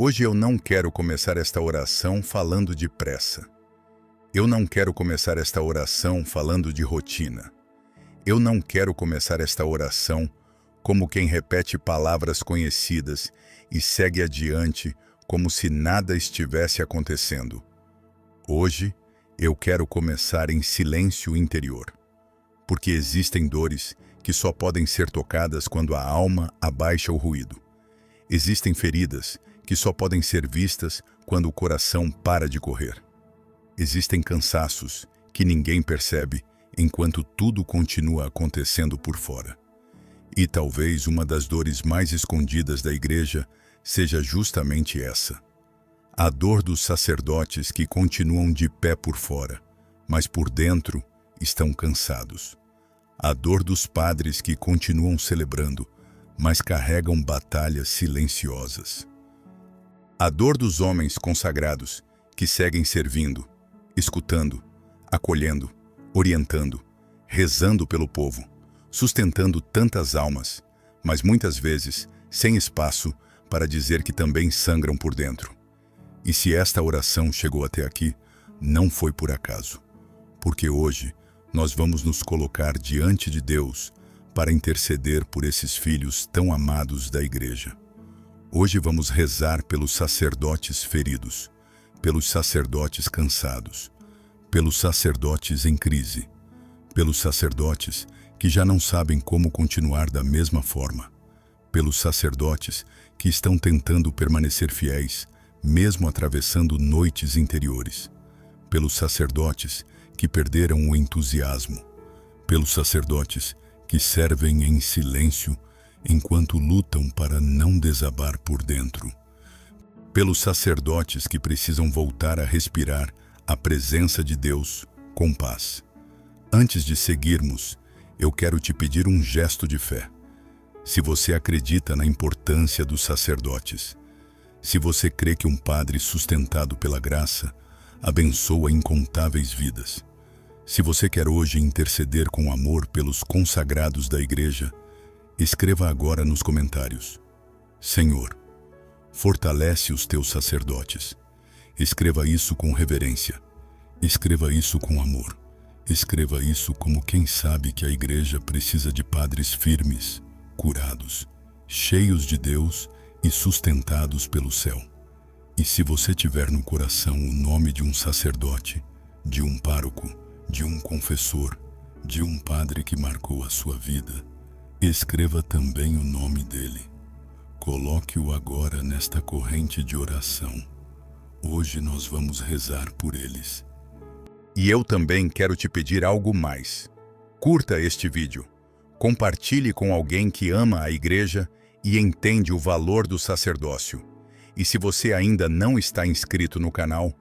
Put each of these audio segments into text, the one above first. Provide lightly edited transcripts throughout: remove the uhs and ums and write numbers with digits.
Hoje eu não quero começar esta oração falando de pressa. Eu não quero começar esta oração falando de rotina. Eu não quero começar esta oração como quem repete palavras conhecidas e segue adiante como se nada estivesse acontecendo. Hoje eu quero começar em silêncio interior, porque existem dores que só podem ser tocadas quando a alma abaixa o ruído. Existem feridas que só podem ser vistas quando o coração para de correr. Existem cansaços que ninguém percebe enquanto tudo continua acontecendo por fora. E talvez uma das dores mais escondidas da igreja seja justamente essa. A dor dos sacerdotes que continuam de pé por fora, mas por dentro estão cansados. A dor dos padres que continuam celebrando, mas carregam batalhas silenciosas. A dor dos homens consagrados que seguem servindo, escutando, acolhendo, orientando, rezando pelo povo, sustentando tantas almas, mas muitas vezes sem espaço para dizer que também sangram por dentro. E se esta oração chegou até aqui, não foi por acaso, porque hoje nós vamos nos colocar diante de Deus para interceder por esses filhos tão amados da igreja. Hoje vamos rezar pelos sacerdotes feridos, pelos sacerdotes cansados, pelos sacerdotes em crise, pelos sacerdotes que já não sabem como continuar da mesma forma, pelos sacerdotes que estão tentando permanecer fiéis, mesmo atravessando noites interiores, pelos sacerdotes que perderam o entusiasmo, pelos sacerdotes que servem em silêncio enquanto lutam para não desabar por dentro, pelos sacerdotes que precisam voltar a respirar a presença de Deus com paz. Antes de seguirmos, eu quero te pedir um gesto de fé. Se você acredita na importância dos sacerdotes, se você crê que um padre sustentado pela graça abençoa incontáveis vidas, se você quer hoje interceder com amor pelos consagrados da igreja, escreva agora nos comentários: Senhor, fortalece os teus sacerdotes. Escreva isso com reverência. Escreva isso com amor. Escreva isso como quem sabe que a igreja precisa de padres firmes, curados, cheios de Deus e sustentados pelo céu. E se você tiver no coração o nome de um sacerdote, de um pároco, de um confessor, de um padre que marcou a sua vida, escreva também o nome dele. Coloque-o agora nesta corrente de oração. Hoje nós vamos rezar por eles. E eu também quero te pedir algo mais. Curta este vídeo. Compartilhe com alguém que ama a igreja e entende o valor do sacerdócio. E se você ainda não está inscrito no canal,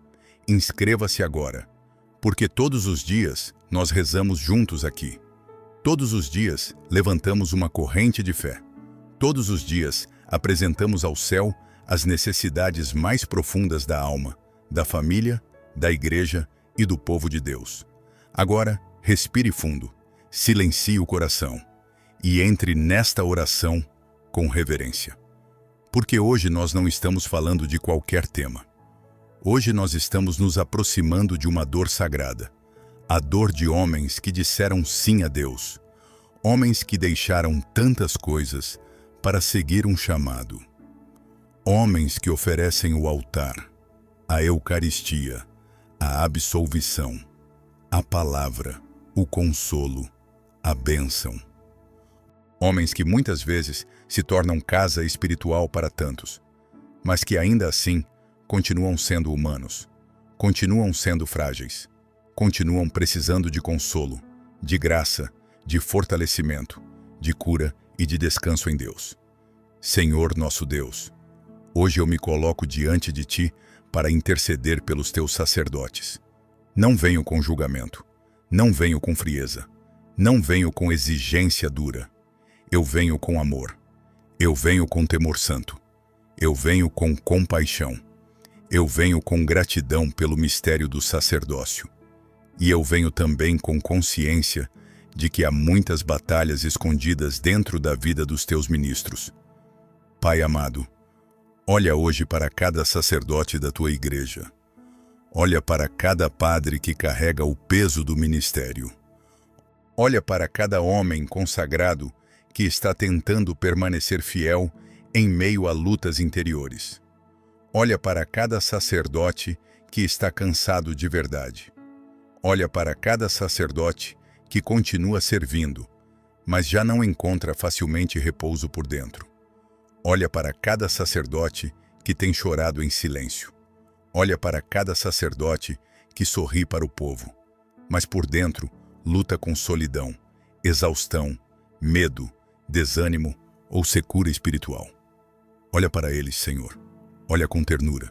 inscreva-se agora, porque todos os dias nós rezamos juntos aqui. Todos os dias levantamos uma corrente de fé. Todos os dias apresentamos ao céu as necessidades mais profundas da alma, da família, da igreja e do povo de Deus. Agora, respire fundo, silencie o coração e entre nesta oração com reverência. Porque hoje nós não estamos falando de qualquer tema. Hoje nós estamos nos aproximando de uma dor sagrada. A dor de homens que disseram sim a Deus. Homens que deixaram tantas coisas para seguir um chamado. Homens que oferecem o altar, a Eucaristia, a absolvição, a palavra, o consolo, a bênção. Homens que muitas vezes se tornam casa espiritual para tantos, mas que ainda assim continuam sendo humanos, continuam sendo frágeis, continuam precisando de consolo, de graça, de fortalecimento, de cura e de descanso em Deus. Senhor nosso Deus, hoje eu me coloco diante de Ti para interceder pelos Teus sacerdotes. Não venho com julgamento, não venho com frieza, não venho com exigência dura. Eu venho com amor, eu venho com temor santo, eu venho com compaixão, eu venho com gratidão pelo mistério do sacerdócio. E eu venho também com consciência de que há muitas batalhas escondidas dentro da vida dos teus ministros. Pai amado, Olha hoje para cada sacerdote da tua igreja. Olha para cada padre que carrega o peso do ministério. Olha para cada homem consagrado que está tentando permanecer fiel em meio a lutas interiores. Olha para cada sacerdote que está cansado de verdade. Olha para cada sacerdote que continua servindo, mas já não encontra facilmente repouso por dentro. Olha para cada sacerdote que tem chorado em silêncio. Olha para cada sacerdote que sorri para o povo, mas por dentro luta com solidão, exaustão, medo, desânimo ou secura espiritual. Olha para eles, Senhor. Olha com ternura.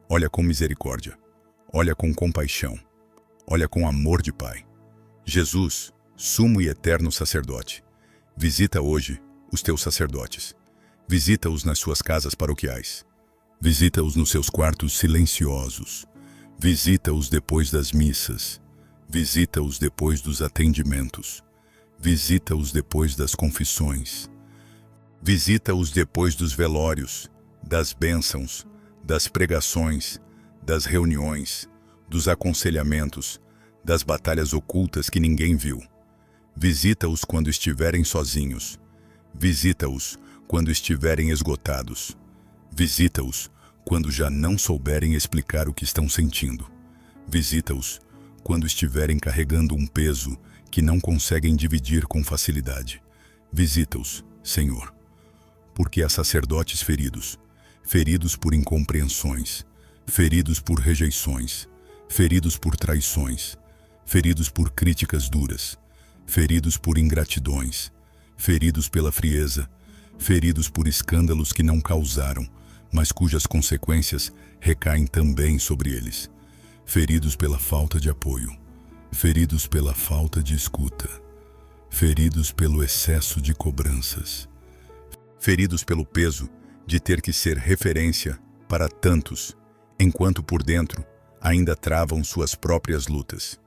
Olha com misericórdia. Olha com compaixão. Olha com amor de Pai. Jesus, sumo e eterno sacerdote, visita hoje os teus sacerdotes. Visita-os nas suas casas paroquiais. Visita-os nos seus quartos silenciosos. Visita-os depois das missas. Visita-os depois dos atendimentos. Visita-os depois das confissões. Visita-os depois dos velórios, das bênçãos, das pregações, das reuniões, dos aconselhamentos, das batalhas ocultas que ninguém viu. Visita-os quando estiverem sozinhos. Visita-os quando estiverem esgotados. Visita-os quando já não souberem explicar o que estão sentindo. Visita-os quando estiverem carregando um peso que não conseguem dividir com facilidade. Visita-os, Senhor, porque há sacerdotes feridos, feridos por incompreensões, feridos por rejeições, feridos por traições, feridos por críticas duras, feridos por ingratidões, feridos pela frieza, feridos por escândalos que não causaram, mas cujas consequências recaem também sobre eles, feridos pela falta de apoio, feridos pela falta de escuta, feridos pelo excesso de cobranças, feridos pelo peso de ter que ser referência para tantos, enquanto por dentro ainda travam suas próprias lutas.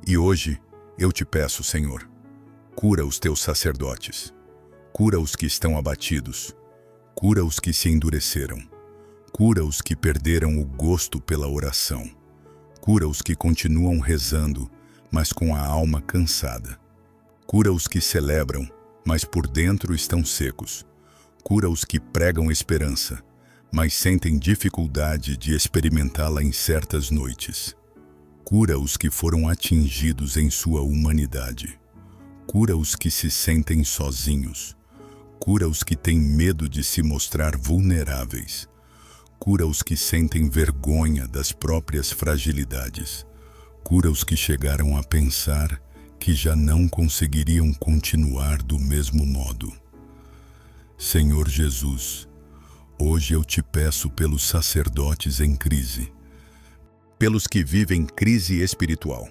E hoje eu te peço, Senhor, cura os teus sacerdotes. Cura os que estão abatidos, cura os que se endureceram, cura os que perderam o gosto pela oração, cura os que continuam rezando, mas com a alma cansada, cura os que celebram, mas por dentro estão secos, cura os que pregam esperança, mas sentem dificuldade de experimentá-la em certas noites, cura os que foram atingidos em sua humanidade, cura os que se sentem sozinhos, cura os que têm medo de se mostrar vulneráveis. Cura os que sentem vergonha das próprias fragilidades. Cura os que chegaram a pensar que já não conseguiriam continuar do mesmo modo. Senhor Jesus, hoje eu te peço pelos sacerdotes em crise, pelos que vivem crise espiritual,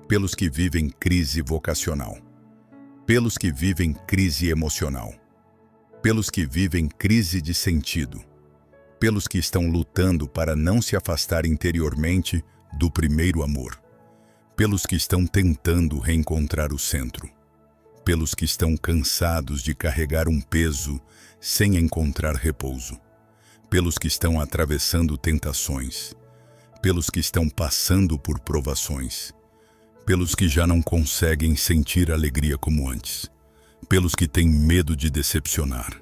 pelos que vivem crise vocacional, pelos que vivem crise emocional, pelos que vivem crise de sentido, pelos que estão lutando para não se afastar interiormente do primeiro amor, pelos que estão tentando reencontrar o centro, pelos que estão cansados de carregar um peso sem encontrar repouso, pelos que estão atravessando tentações, pelos que estão passando por provações, pelos que já não conseguem sentir alegria como antes, pelos que têm medo de decepcionar,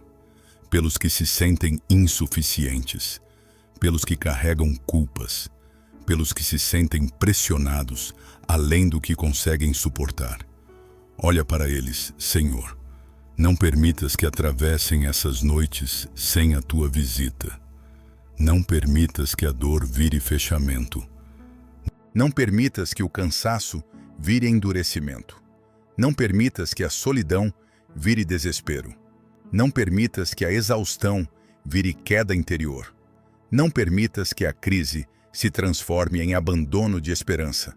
pelos que se sentem insuficientes, pelos que carregam culpas, pelos que se sentem pressionados além do que conseguem suportar. Olha para eles, Senhor. Não permitas que atravessem essas noites sem a tua visita. Não permitas que a dor vire fechamento. Não permitas que o cansaço vire endurecimento. Não permitas que a solidão vire desespero. Não permitas que a exaustão vire queda interior. Não permitas que a crise se transforme em abandono de esperança.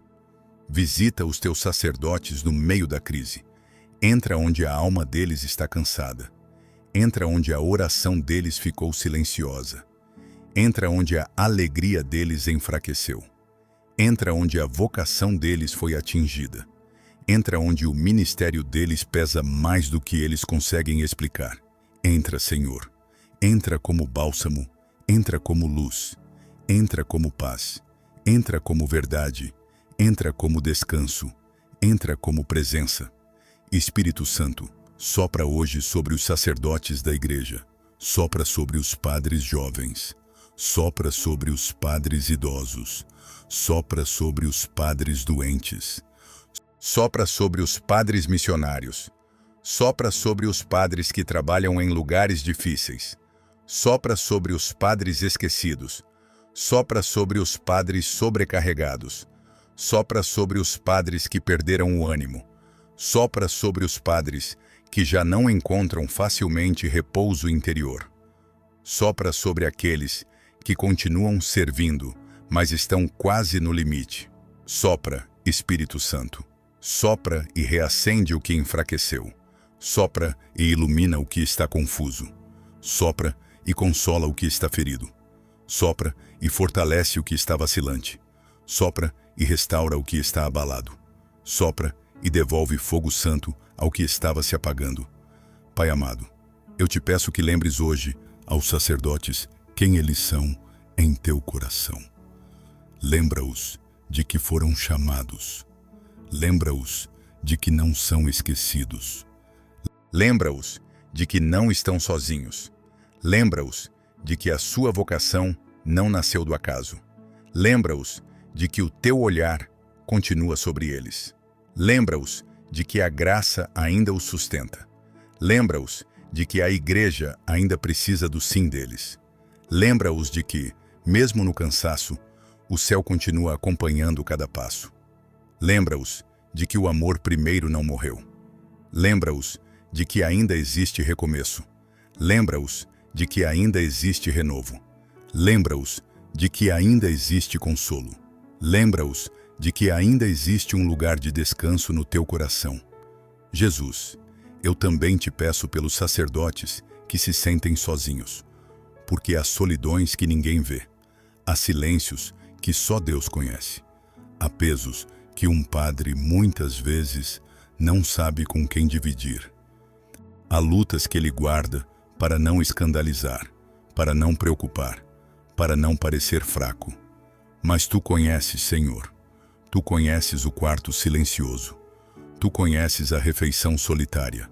Visita os teus sacerdotes no meio da crise. Entra onde a alma deles está cansada. Entra onde a oração deles ficou silenciosa. Entra onde a alegria deles enfraqueceu. Entra onde a vocação deles foi atingida. Entra onde o ministério deles pesa mais do que eles conseguem explicar. Entra, Senhor. Entra como bálsamo. Entra como luz, entra como paz, entra como verdade, entra como descanso, entra como presença. Espírito Santo, sopra hoje sobre os sacerdotes da igreja, sopra sobre os padres jovens, sopra sobre os padres idosos, sopra sobre os padres doentes, sopra sobre os padres missionários, sopra sobre os padres que trabalham em lugares difíceis, sopra sobre os padres esquecidos, sopra sobre os padres sobrecarregados, sopra sobre os padres que perderam o ânimo, sopra sobre os padres que já não encontram facilmente repouso interior. Sopra sobre aqueles que continuam servindo, mas estão quase no limite. Sopra, Espírito Santo. Sopra e reacende o que enfraqueceu. Sopra e ilumina o que está confuso. Sopra e consola o que está ferido. Sopra e fortalece o que está vacilante. Sopra e restaura o que está abalado. Sopra e devolve fogo santo ao que estava se apagando. Pai amado, eu te peço que lembres hoje aos sacerdotes quem eles são em teu coração. Lembra-os de que foram chamados. Lembra-os de que não são esquecidos. Lembra-os de que não estão sozinhos. Lembra-os de que a sua vocação não nasceu do acaso. Lembra-os de que o teu olhar continua sobre eles. Lembra-os de que a graça ainda os sustenta. Lembra-os de que a igreja ainda precisa do sim deles. Lembra-os de que, mesmo no cansaço, o céu continua acompanhando cada passo. Lembra-os de que o amor primeiro não morreu. Lembra-os de que ainda existe recomeço. Lembra-os de que ainda existe renovo. Lembra-os de que ainda existe consolo. Lembra-os de que ainda existe um lugar de descanso no teu coração. Jesus, eu também te peço pelos sacerdotes que se sentem sozinhos, porque há solidões que ninguém vê, há silêncios que só Deus conhece, há pesos que um padre muitas vezes não sabe com quem dividir, há lutas que ele guarda para não escandalizar, para não preocupar, para não parecer fraco. Mas tu conheces, Senhor. Tu conheces o quarto silencioso. Tu conheces a refeição solitária.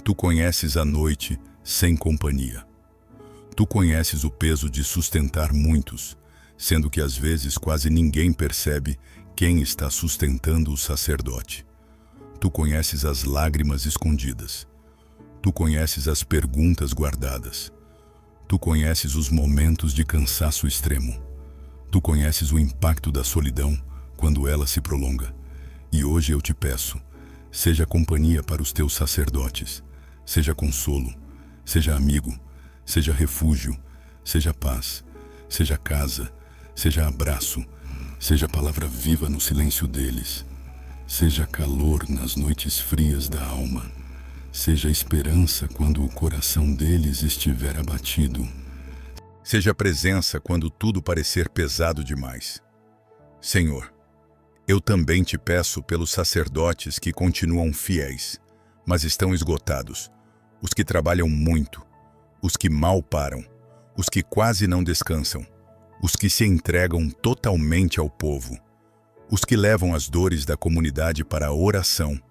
Tu conheces a noite sem companhia. Tu conheces o peso de sustentar muitos, sendo que às vezes quase ninguém percebe quem está sustentando o sacerdote. Tu conheces as lágrimas escondidas. Tu conheces as perguntas guardadas. Tu conheces os momentos de cansaço extremo. Tu conheces o impacto da solidão quando ela se prolonga. E hoje eu te peço, seja companhia para os teus sacerdotes, seja consolo, seja amigo, seja refúgio, seja paz, seja casa, seja abraço, seja palavra viva no silêncio deles, seja calor nas noites frias da alma, seja esperança quando o coração deles estiver abatido. Seja presença quando tudo parecer pesado demais. Senhor, eu também te peço pelos sacerdotes que continuam fiéis, mas estão esgotados, os que trabalham muito, os que mal param, os que quase não descansam, os que se entregam totalmente ao povo, os que levam as dores da comunidade para a oração,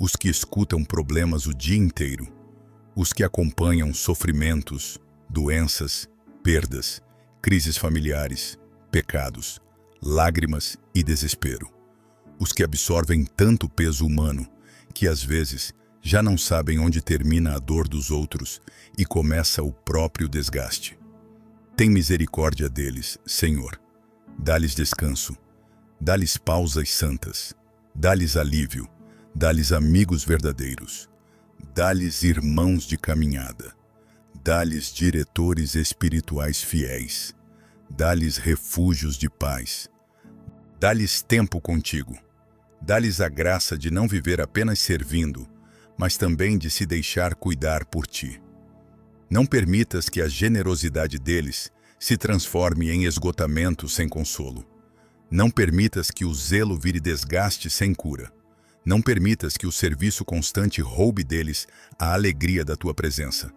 os que escutam problemas o dia inteiro, os que acompanham sofrimentos, doenças, perdas, crises familiares, pecados, lágrimas e desespero. Os que absorvem tanto peso humano que às vezes já não sabem onde termina a dor dos outros e começa o próprio desgaste. Tem misericórdia deles, Senhor. Dá-lhes descanso, dá-lhes pausas santas, dá-lhes alívio, dá-lhes amigos verdadeiros, dá-lhes irmãos de caminhada, dá-lhes diretores espirituais fiéis, dá-lhes refúgios de paz, dá-lhes tempo contigo, dá-lhes a graça de não viver apenas servindo, mas também de se deixar cuidar por ti. Não permitas que a generosidade deles se transforme em esgotamento sem consolo. Não permitas que o zelo vire desgaste sem cura. Não permitas que o serviço constante roube deles a alegria da tua presença.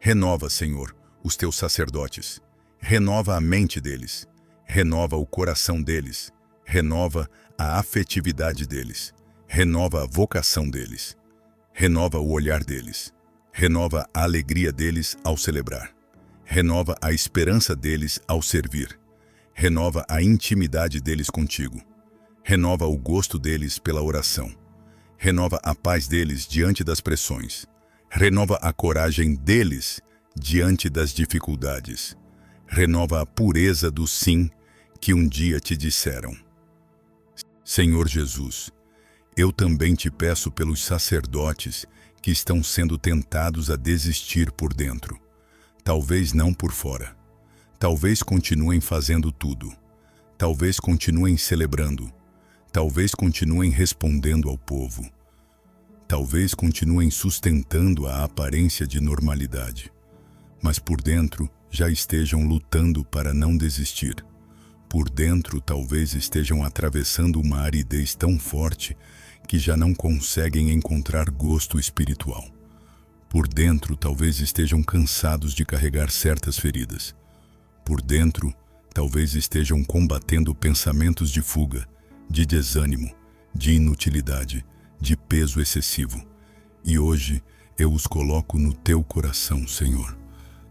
Renova, Senhor, os teus sacerdotes. renova a mente deles, renova o coração deles, renova a afetividade deles, renova a vocação deles, renova o olhar deles, renova a alegria deles ao celebrar, renova a esperança deles ao servir, renova a intimidade deles contigo, renova o gosto deles pela oração, renova a paz deles diante das pressões, renova a coragem deles diante das dificuldades, renova a pureza do sim que um dia te disseram. Senhor Jesus, eu também te peço pelos sacerdotes que estão sendo tentados a desistir por dentro, talvez não por fora. Talvez continuem fazendo tudo, talvez continuem celebrando, talvez continuem respondendo ao povo, talvez continuem sustentando a aparência de normalidade, mas por dentro já estejam lutando para não desistir. Por dentro talvez estejam atravessando uma aridez tão forte que já não conseguem encontrar gosto espiritual. Por dentro talvez estejam cansados de carregar certas feridas. Por dentro, talvez estejam combatendo pensamentos de fuga, de desânimo, de inutilidade, de peso excessivo. E hoje eu os coloco no teu coração, Senhor.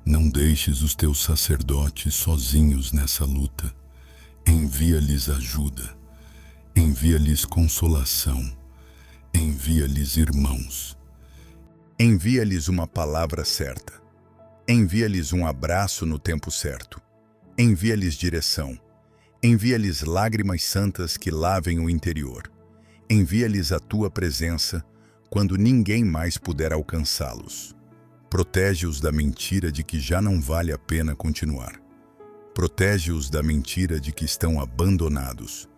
Não deixes os teus sacerdotes sozinhos nessa luta. Envia-lhes ajuda, envia-lhes consolação, envia-lhes irmãos. Envia-lhes uma palavra certa. Envia-lhes um abraço no tempo certo. Envia-lhes direção. Envia-lhes lágrimas santas que lavem o interior. Envia-lhes a tua presença quando ninguém mais puder alcançá-los. Protege-os da mentira de que já não vale a pena continuar. Protege-os da mentira de que estão abandonados.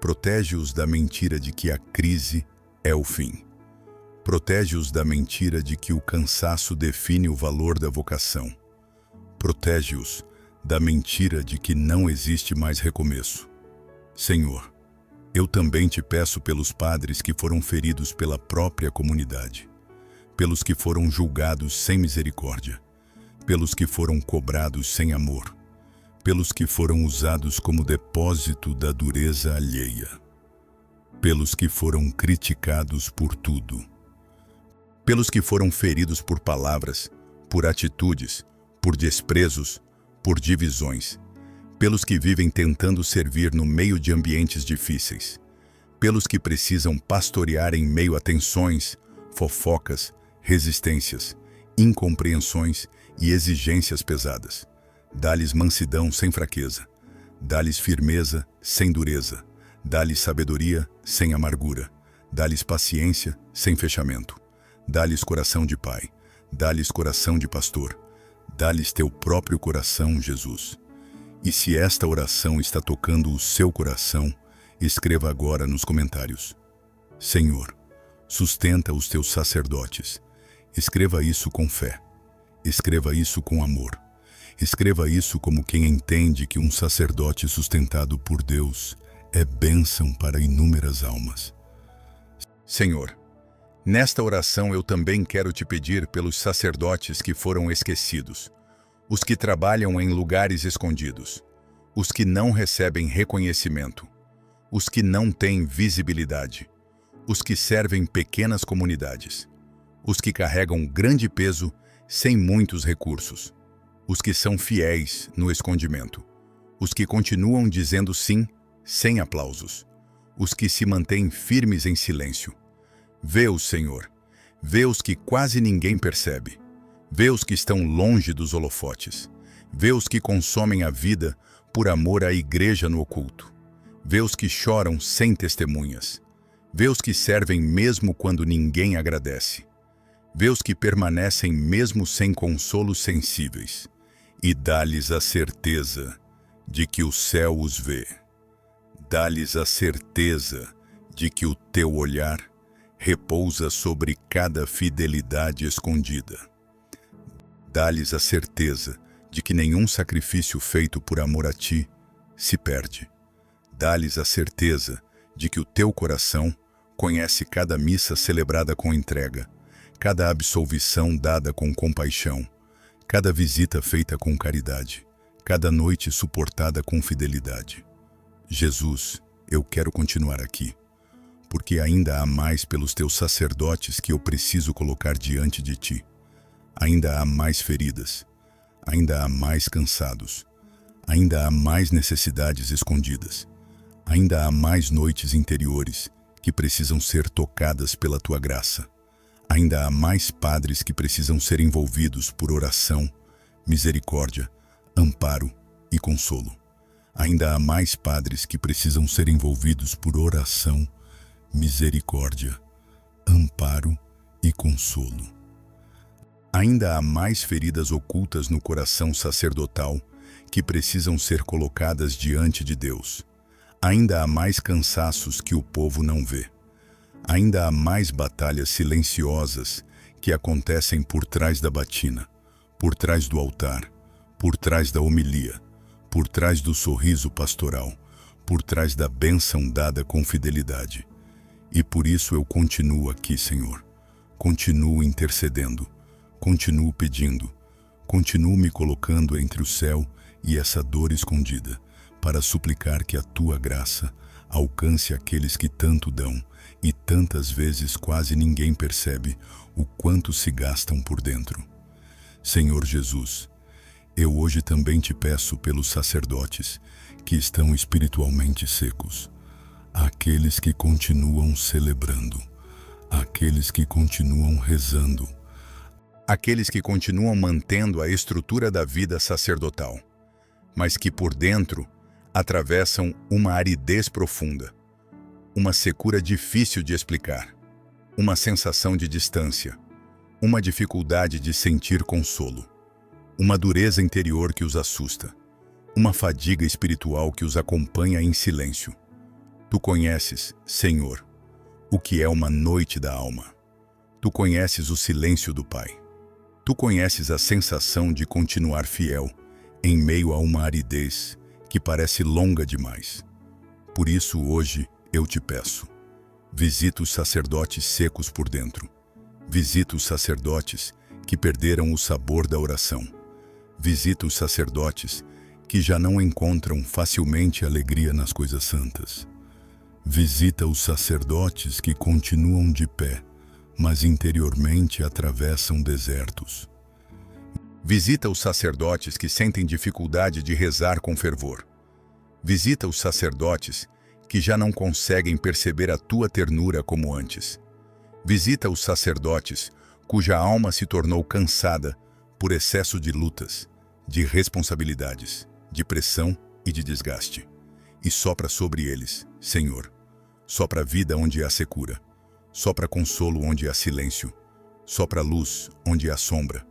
Protege-os da mentira de que a crise é o fim. Protege-os da mentira de que o cansaço define o valor da vocação. Protege-os da mentira de que não existe mais recomeço. Senhor, eu também te peço pelos padres que foram feridos pela própria comunidade, pelos que foram julgados sem misericórdia, pelos que foram cobrados sem amor, pelos que foram usados como depósito da dureza alheia, pelos que foram criticados por tudo, pelos que foram feridos por palavras, por atitudes, por desprezos, por divisões, pelos que vivem tentando servir no meio de ambientes difíceis, pelos que precisam pastorear em meio a tensões, fofocas, resistências, incompreensões e exigências pesadas. Dá-lhes mansidão sem fraqueza, dá-lhes firmeza sem dureza, dá-lhes sabedoria sem amargura, dá-lhes paciência sem fechamento, dá-lhes coração de pai, dá-lhes coração de pastor, dá-lhes teu próprio coração, Jesus. E se esta oração está tocando o seu coração, escreva agora nos comentários. Senhor, sustenta os teus sacerdotes. Escreva isso com fé. Escreva isso com amor. Escreva isso como quem entende que um sacerdote sustentado por Deus é bênção para inúmeras almas. Senhor, nesta oração eu também quero te pedir pelos sacerdotes que foram esquecidos, os que trabalham em lugares escondidos, os que não recebem reconhecimento, os que não têm visibilidade, os que servem pequenas comunidades, os que carregam grande peso sem muitos recursos, os que são fiéis no escondimento, os que continuam dizendo sim sem aplausos, os que se mantêm firmes em silêncio. Vê-os, Senhor, vê os que quase ninguém percebe, vê os que estão longe dos holofotes, vê os que consomem a vida por amor à igreja no oculto, vê os que choram sem testemunhas, vê os que servem mesmo quando ninguém agradece, vê os que permanecem mesmo sem consolos sensíveis, e dá-lhes a certeza de que o céu os vê. Dá-lhes a certeza de que o teu olhar repousa sobre cada fidelidade escondida. Dá-lhes a certeza de que nenhum sacrifício feito por amor a ti se perde. Dá-lhes a certeza de que o teu coração conhece cada missa celebrada com entrega, cada absolvição dada com compaixão, cada visita feita com caridade, cada noite suportada com fidelidade. Jesus, eu quero continuar aqui, porque ainda há mais pelos teus sacerdotes que eu preciso colocar diante de ti. Ainda há mais feridas, ainda há mais cansados, ainda há mais necessidades escondidas, ainda há mais noites interiores que precisam ser tocadas pela tua graça. Ainda há mais padres que precisam ser envolvidos por oração, misericórdia, amparo e consolo. Ainda há mais padres que precisam ser envolvidos por oração, misericórdia, amparo e consolo. Ainda há mais feridas ocultas no coração sacerdotal que precisam ser colocadas diante de Deus. Ainda há mais cansaços que o povo não vê. Ainda há mais batalhas silenciosas que acontecem por trás da batina, por trás do altar, por trás da homilia, por trás do sorriso pastoral, por trás da bênção dada com fidelidade. E por isso eu continuo aqui, Senhor. Continuo intercedendo, continuo pedindo, continuo me colocando entre o céu e essa dor escondida, para suplicar que a tua graça alcance aqueles que tanto dão e tantas vezes quase ninguém percebe o quanto se gastam por dentro. Senhor Jesus, eu hoje também te peço pelos sacerdotes que estão espiritualmente secos, aqueles que continuam celebrando, aqueles que continuam rezando, aqueles que continuam mantendo a estrutura da vida sacerdotal, mas que por dentro atravessam uma aridez profunda, uma secura difícil de explicar, uma sensação de distância, uma dificuldade de sentir consolo, uma dureza interior que os assusta, uma fadiga espiritual que os acompanha em silêncio. Tu conheces, Senhor, o que é uma noite da alma. Tu conheces o silêncio do Pai. Tu conheces a sensação de continuar fiel em meio a uma aridez que parece longa demais. Por isso hoje eu te peço, visita os sacerdotes secos por dentro. Visita os sacerdotes que perderam o sabor da oração. Visita os sacerdotes que já não encontram facilmente alegria nas coisas santas. Visita os sacerdotes que continuam de pé, mas interiormente atravessam desertos. Visita os sacerdotes que sentem dificuldade de rezar com fervor. Visita os sacerdotes que já não conseguem perceber a tua ternura como antes. Visita os sacerdotes cuja alma se tornou cansada por excesso de lutas, de responsabilidades, de pressão e de desgaste. E sopra sobre eles, Senhor. Sopra vida onde há secura. Sopra consolo onde há silêncio. Sopra luz onde há sombra.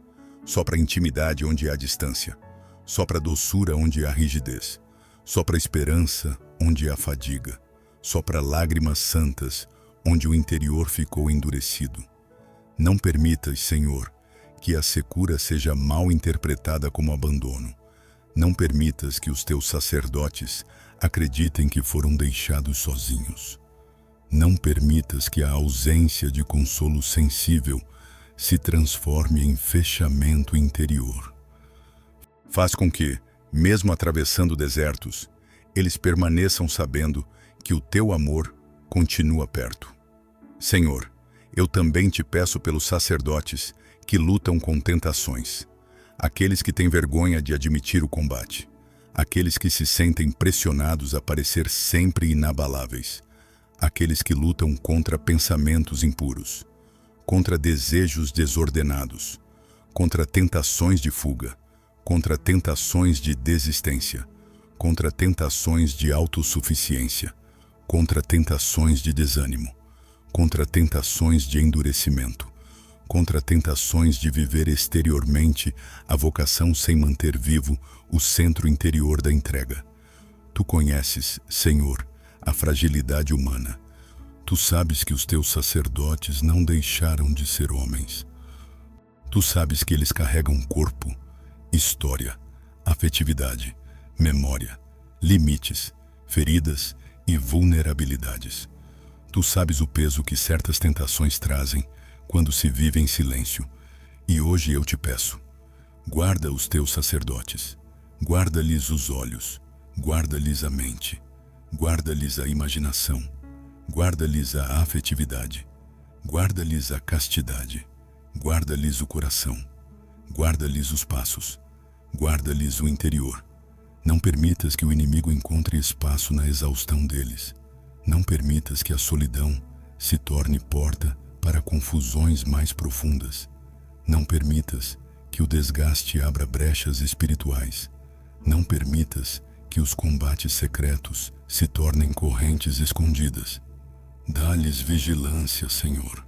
Sopra intimidade onde há distância. Sopra doçura onde há rigidez. Sopra esperança onde há fadiga. Sopra lágrimas santas onde o interior ficou endurecido. Não permitas, Senhor, que a secura seja mal interpretada como abandono. Não permitas que os teus sacerdotes acreditem que foram deixados sozinhos. Não permitas que a ausência de consolo sensível se transforme em fechamento interior. Faz com que, mesmo atravessando desertos, eles permaneçam sabendo que o teu amor continua perto. Senhor, eu também te peço pelos sacerdotes que lutam com tentações, aqueles que têm vergonha de admitir o combate, aqueles que se sentem pressionados a parecer sempre inabaláveis, aqueles que lutam contra pensamentos impuros, contra desejos desordenados, contra tentações de fuga, contra tentações de desistência, contra tentações de autossuficiência, contra tentações de desânimo, contra tentações de endurecimento, contra tentações de viver exteriormente a vocação sem manter vivo o centro interior da entrega. Tu conheces, Senhor, a fragilidade humana. Tu sabes que os teus sacerdotes não deixaram de ser homens. Tu sabes que eles carregam corpo, história, afetividade, memória, limites, feridas e vulnerabilidades. Tu sabes o peso que certas tentações trazem quando se vive em silêncio. E hoje eu te peço, guarda os teus sacerdotes, Guarda-lhes os olhos, guarda-lhes a mente, guarda-lhes a imaginação, guarda-lhes a afetividade, guarda-lhes a castidade, guarda-lhes o coração, guarda-lhes os passos, guarda-lhes o interior. Não permitas que o inimigo encontre espaço na exaustão deles. Não permitas que a solidão se torne porta para confusões mais profundas. Não permitas que o desgaste abra brechas espirituais. Não permitas que os combates secretos se tornem correntes escondidas. Dá-lhes vigilância, Senhor.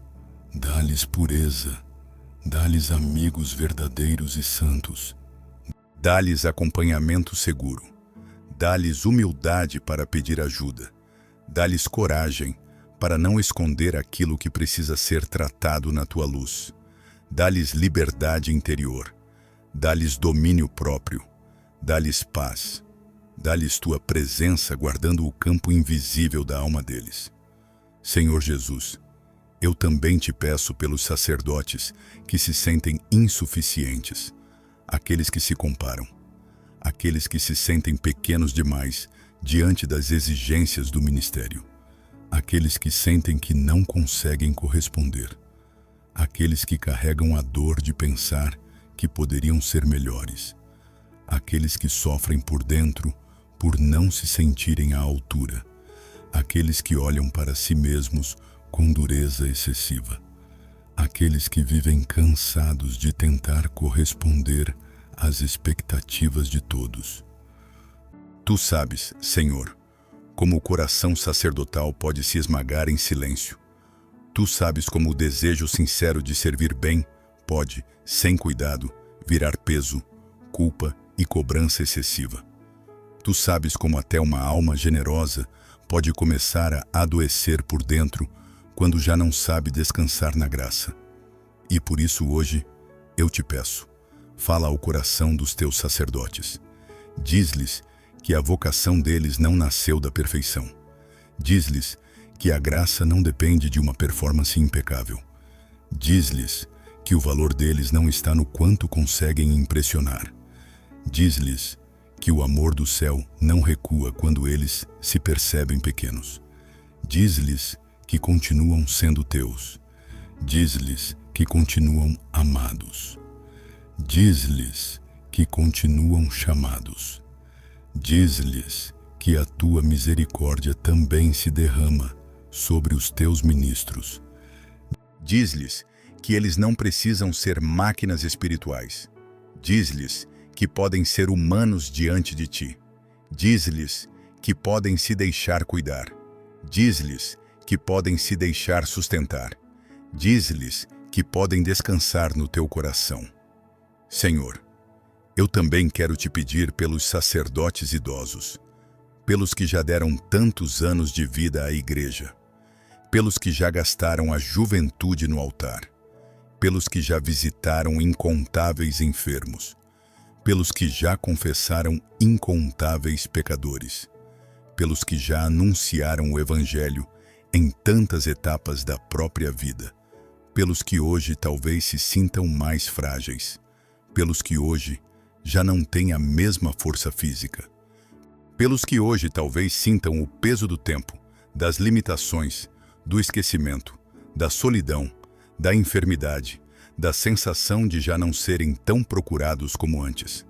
Dá-lhes pureza. Dá-lhes amigos verdadeiros e santos. Dá-lhes acompanhamento seguro. Dá-lhes humildade para pedir ajuda. Dá-lhes coragem para não esconder aquilo que precisa ser tratado na tua luz. Dá-lhes liberdade interior. Dá-lhes domínio próprio. Dá-lhes paz. Dá-lhes tua presença guardando o campo invisível da alma deles. Senhor Jesus, eu também te peço pelos sacerdotes que se sentem insuficientes, aqueles que se comparam, aqueles que se sentem pequenos demais diante das exigências do ministério, aqueles que sentem que não conseguem corresponder, aqueles que carregam a dor de pensar que poderiam ser melhores, aqueles que sofrem por dentro por não se sentirem à altura, aqueles que olham para si mesmos com dureza excessiva, aqueles que vivem cansados de tentar corresponder às expectativas de todos. Tu sabes, Senhor, como o coração sacerdotal pode se esmagar em silêncio. Tu sabes como o desejo sincero de servir bem pode, sem cuidado, virar peso, culpa e cobrança excessiva. Tu sabes como até uma alma generosa pode começar a adoecer por dentro quando já não sabe descansar na graça. E por isso hoje eu te peço, fala ao coração dos teus sacerdotes. Diz-lhes que a vocação deles não nasceu da perfeição. Diz-lhes que a graça não depende de uma performance impecável. Diz-lhes que o valor deles não está no quanto conseguem impressionar. Diz-lhes que o amor do céu não recua quando eles se percebem pequenos. Diz-lhes que continuam sendo teus. Diz-lhes que continuam amados. Diz-lhes que continuam chamados. Diz-lhes que a tua misericórdia também se derrama sobre os teus ministros. Diz-lhes que eles não precisam ser máquinas espirituais. Diz-lhes que podem ser humanos diante de ti. Diz-lhes que podem se deixar cuidar. Diz-lhes que podem se deixar sustentar. Diz-lhes que podem descansar no teu coração. Senhor, eu também quero te pedir pelos sacerdotes idosos, pelos que já deram tantos anos de vida à igreja, pelos que já gastaram a juventude no altar, pelos que já visitaram incontáveis enfermos, pelos que já confessaram incontáveis pecadores, pelos que já anunciaram o Evangelho em tantas etapas da própria vida, pelos que hoje talvez se sintam mais frágeis, pelos que hoje já não têm a mesma força física, pelos que hoje talvez sintam o peso do tempo, das limitações, do esquecimento, da solidão, da enfermidade, da sensação de já não serem tão procurados como antes.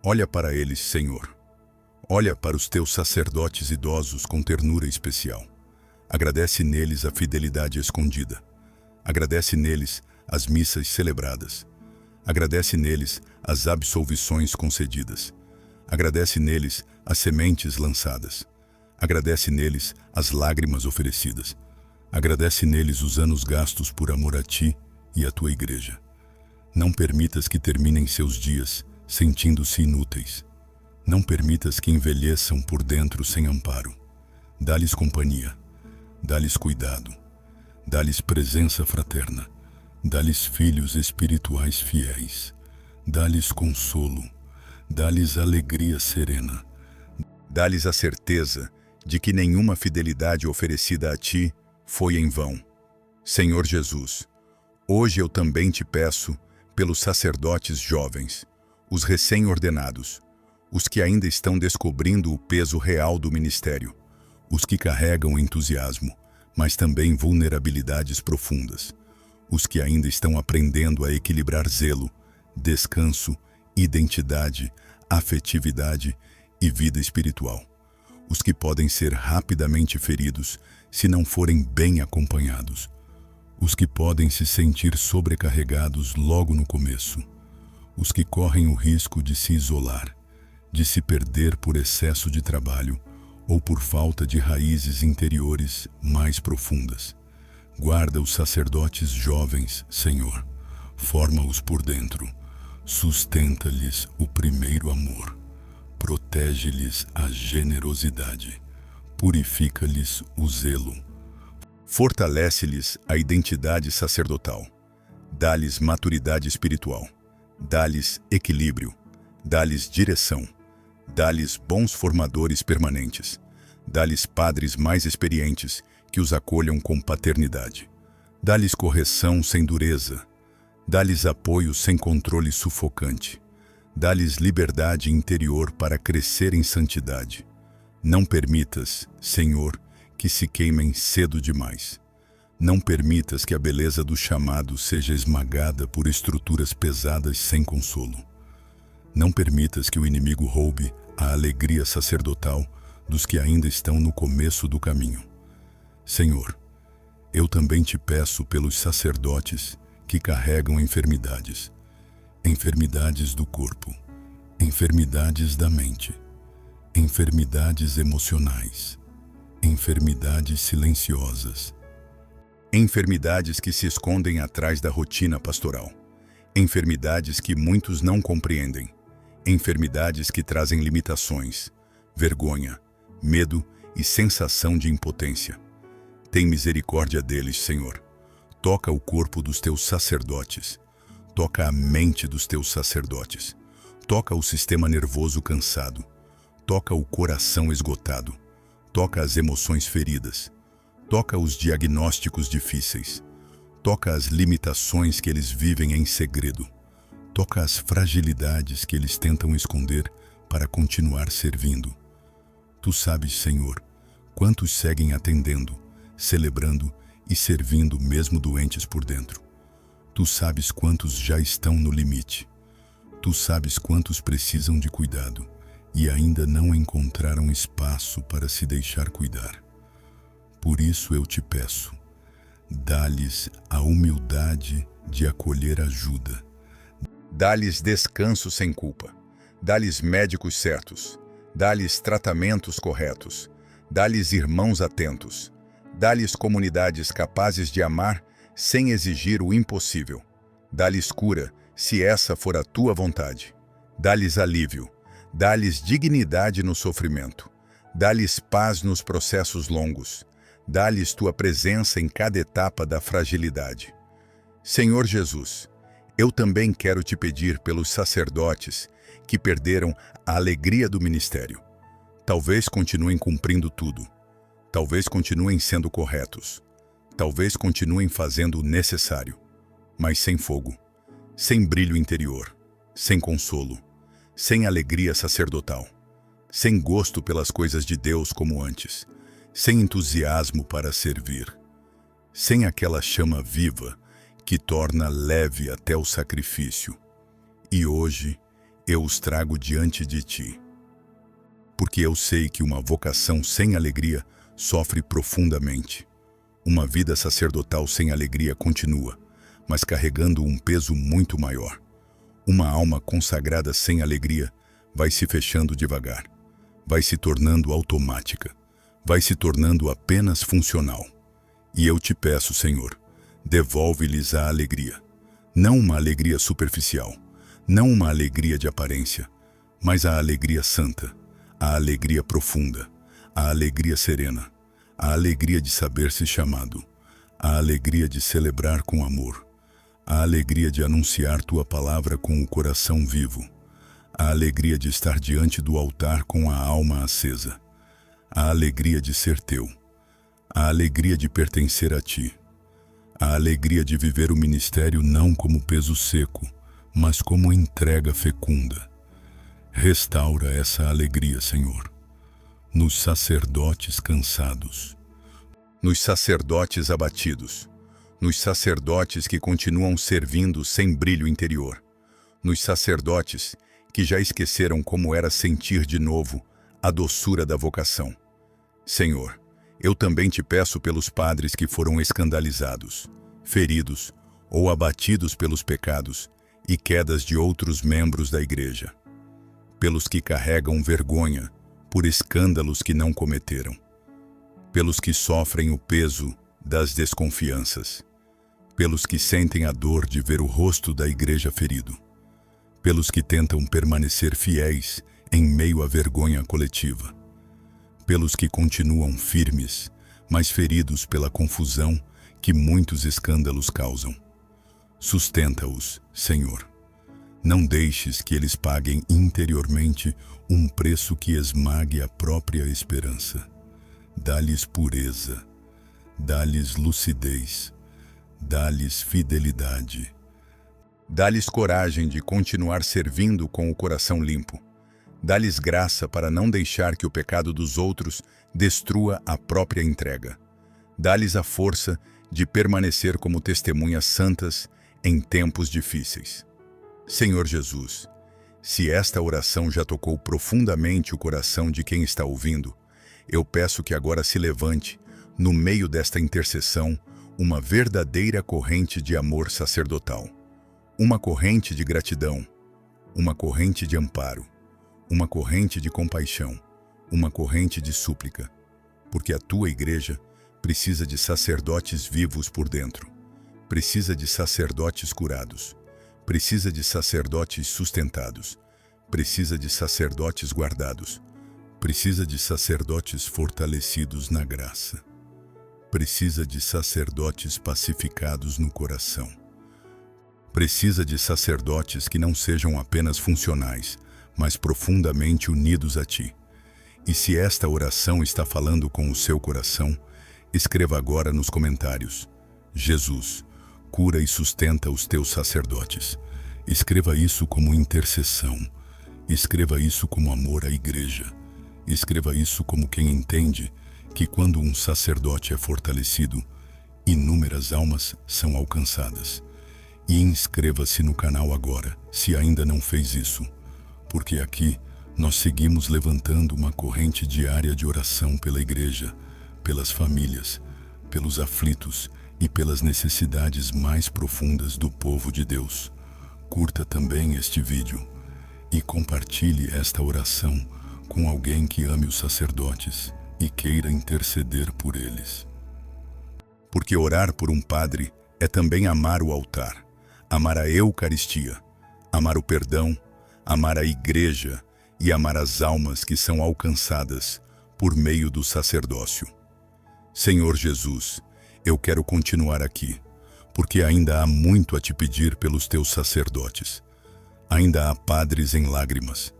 Olha para eles, Senhor. Olha para os teus sacerdotes idosos com ternura especial. Agradece neles a fidelidade escondida. Agradece neles as missas celebradas. Agradece neles as absolvições concedidas. Agradece neles as sementes lançadas. Agradece neles as lágrimas oferecidas. Agradece neles os anos gastos por amor a ti e à tua igreja. Não permitas que terminem seus dias sentindo-se inúteis. Não permitas que envelheçam por dentro sem amparo. Dá-lhes companhia. Dá-lhes cuidado. Dá-lhes presença fraterna. Dá-lhes filhos espirituais fiéis. Dá-lhes consolo. Dá-lhes alegria serena. Dá-lhes a certeza de que nenhuma fidelidade oferecida a ti foi em vão. Senhor Jesus, hoje eu também te peço pelos sacerdotes jovens, os recém-ordenados, os que ainda estão descobrindo o peso real do ministério, os que carregam entusiasmo, mas também vulnerabilidades profundas, os que ainda estão aprendendo a equilibrar zelo, descanso, identidade, afetividade e vida espiritual, os que podem ser rapidamente feridos se não forem bem acompanhados, os que podem se sentir sobrecarregados logo no começo, os que correm o risco de se isolar, de se perder por excesso de trabalho ou por falta de raízes interiores mais profundas. Guarda os sacerdotes jovens, Senhor, forma-os por dentro, sustenta-lhes o primeiro amor, protege-lhes a generosidade, purifica-lhes o zelo, fortalece-lhes a identidade sacerdotal, dá-lhes maturidade espiritual, dá-lhes equilíbrio, dá-lhes direção, dá-lhes bons formadores permanentes, dá-lhes padres mais experientes que os acolham com paternidade, dá-lhes correção sem dureza, dá-lhes apoio sem controle sufocante, dá-lhes liberdade interior para crescer em santidade. Não permitas, Senhor, que se queimem cedo demais. Não permitas que a beleza do chamado seja esmagada por estruturas pesadas sem consolo. Não permitas que o inimigo roube a alegria sacerdotal dos que ainda estão no começo do caminho. Senhor, eu também te peço pelos sacerdotes que carregam enfermidades, enfermidades do corpo, enfermidades da mente, enfermidades emocionais, enfermidades silenciosas, enfermidades que se escondem atrás da rotina pastoral, enfermidades que muitos não compreendem, enfermidades que trazem limitações, vergonha, medo e sensação de impotência. Tem misericórdia deles, Senhor. Toca o corpo dos teus sacerdotes, toca a mente dos teus sacerdotes, toca o sistema nervoso cansado, toca o coração esgotado, toca as emoções feridas, toca os diagnósticos difíceis, toca as limitações que eles vivem em segredo, toca as fragilidades que eles tentam esconder para continuar servindo. Tu sabes, Senhor, quantos seguem atendendo, celebrando e servindo mesmo doentes por dentro. Tu sabes quantos já estão no limite. Tu sabes quantos precisam de cuidado e ainda não encontraram espaço para se deixar cuidar. Por isso eu te peço, dá-lhes a humildade de acolher ajuda. Dá-lhes descanso sem culpa. Dá-lhes médicos certos. Dá-lhes tratamentos corretos. Dá-lhes irmãos atentos. Dá-lhes comunidades capazes de amar sem exigir o impossível. Dá-lhes cura, se essa for a tua vontade. Dá-lhes alívio. Dá-lhes dignidade no sofrimento. Dá-lhes paz nos processos longos. Dá-lhes tua presença em cada etapa da fragilidade. Senhor Jesus, eu também quero te pedir pelos sacerdotes que perderam a alegria do ministério. Talvez continuem cumprindo tudo. Talvez continuem sendo corretos. Talvez continuem fazendo o necessário, mas sem fogo, sem brilho interior, sem consolo, sem alegria sacerdotal, sem gosto pelas coisas de Deus como antes, sem entusiasmo para servir, sem aquela chama viva que torna leve até o sacrifício. E hoje eu os trago diante de ti, porque eu sei que uma vocação sem alegria sofre profundamente. Uma vida sacerdotal sem alegria continua, mas carregando um peso muito maior. Uma alma consagrada sem alegria vai se fechando devagar, vai se tornando automática, vai se tornando apenas funcional. E eu te peço, Senhor, devolve-lhes a alegria. Não uma alegria superficial, não uma alegria de aparência, mas a alegria santa, a alegria profunda, a alegria serena, a alegria de saber-se chamado, a alegria de celebrar com amor, a alegria de anunciar tua palavra com o coração vivo, a alegria de estar diante do altar com a alma acesa, a alegria de ser teu, a alegria de pertencer a ti, a alegria de viver o ministério não como peso seco, mas como entrega fecunda. Restaura essa alegria, Senhor, nos sacerdotes cansados, nos sacerdotes abatidos, nos sacerdotes que continuam servindo sem brilho interior, nos sacerdotes que já esqueceram como era sentir de novo a doçura da vocação. Senhor, eu também te peço pelos padres que foram escandalizados, feridos ou abatidos pelos pecados e quedas de outros membros da Igreja, pelos que carregam vergonha por escândalos que não cometeram, pelos que sofrem o peso das desconfianças, pelos que sentem a dor de ver o rosto da Igreja ferido, pelos que tentam permanecer fiéis em meio à vergonha coletiva, pelos que continuam firmes, mas feridos pela confusão que muitos escândalos causam. Sustenta-os, Senhor. Não deixes que eles paguem interiormente um preço que esmague a própria esperança. Dá-lhes pureza, dá-lhes lucidez, dá-lhes fidelidade. Dá-lhes coragem de continuar servindo com o coração limpo. Dá-lhes graça para não deixar que o pecado dos outros destrua a própria entrega. Dá-lhes a força de permanecer como testemunhas santas em tempos difíceis. Senhor Jesus, se esta oração já tocou profundamente o coração de quem está ouvindo, eu peço que agora se levante, no meio desta intercessão, uma verdadeira corrente de amor sacerdotal. Uma corrente de gratidão, uma corrente de amparo, uma corrente de compaixão, uma corrente de súplica, porque a tua Igreja precisa de sacerdotes vivos por dentro, precisa de sacerdotes curados, precisa de sacerdotes sustentados, precisa de sacerdotes guardados, precisa de sacerdotes fortalecidos na graça, precisa de sacerdotes pacificados no coração, precisa de sacerdotes que não sejam apenas funcionais, mas profundamente unidos a ti. E se esta oração está falando com o seu coração, escreva agora nos comentários: Jesus, cura e sustenta os teus sacerdotes. Escreva isso como intercessão. Escreva isso como amor à Igreja. Escreva isso como quem entende que quando um sacerdote é fortalecido, inúmeras almas são alcançadas. E inscreva-se no canal agora, se ainda não fez isso, porque aqui nós seguimos levantando uma corrente diária de oração pela Igreja, pelas famílias, pelos aflitos e pelas necessidades mais profundas do povo de Deus. Curta também este vídeo e compartilhe esta oração com alguém que ame os sacerdotes e queira interceder por eles. Porque orar por um padre é também amar o altar, amar a Eucaristia, amar o perdão, amar a Igreja e amar as almas que são alcançadas por meio do sacerdócio. Senhor Jesus, eu quero continuar aqui, porque ainda há muito a te pedir pelos teus sacerdotes. Ainda há padres em lágrimas,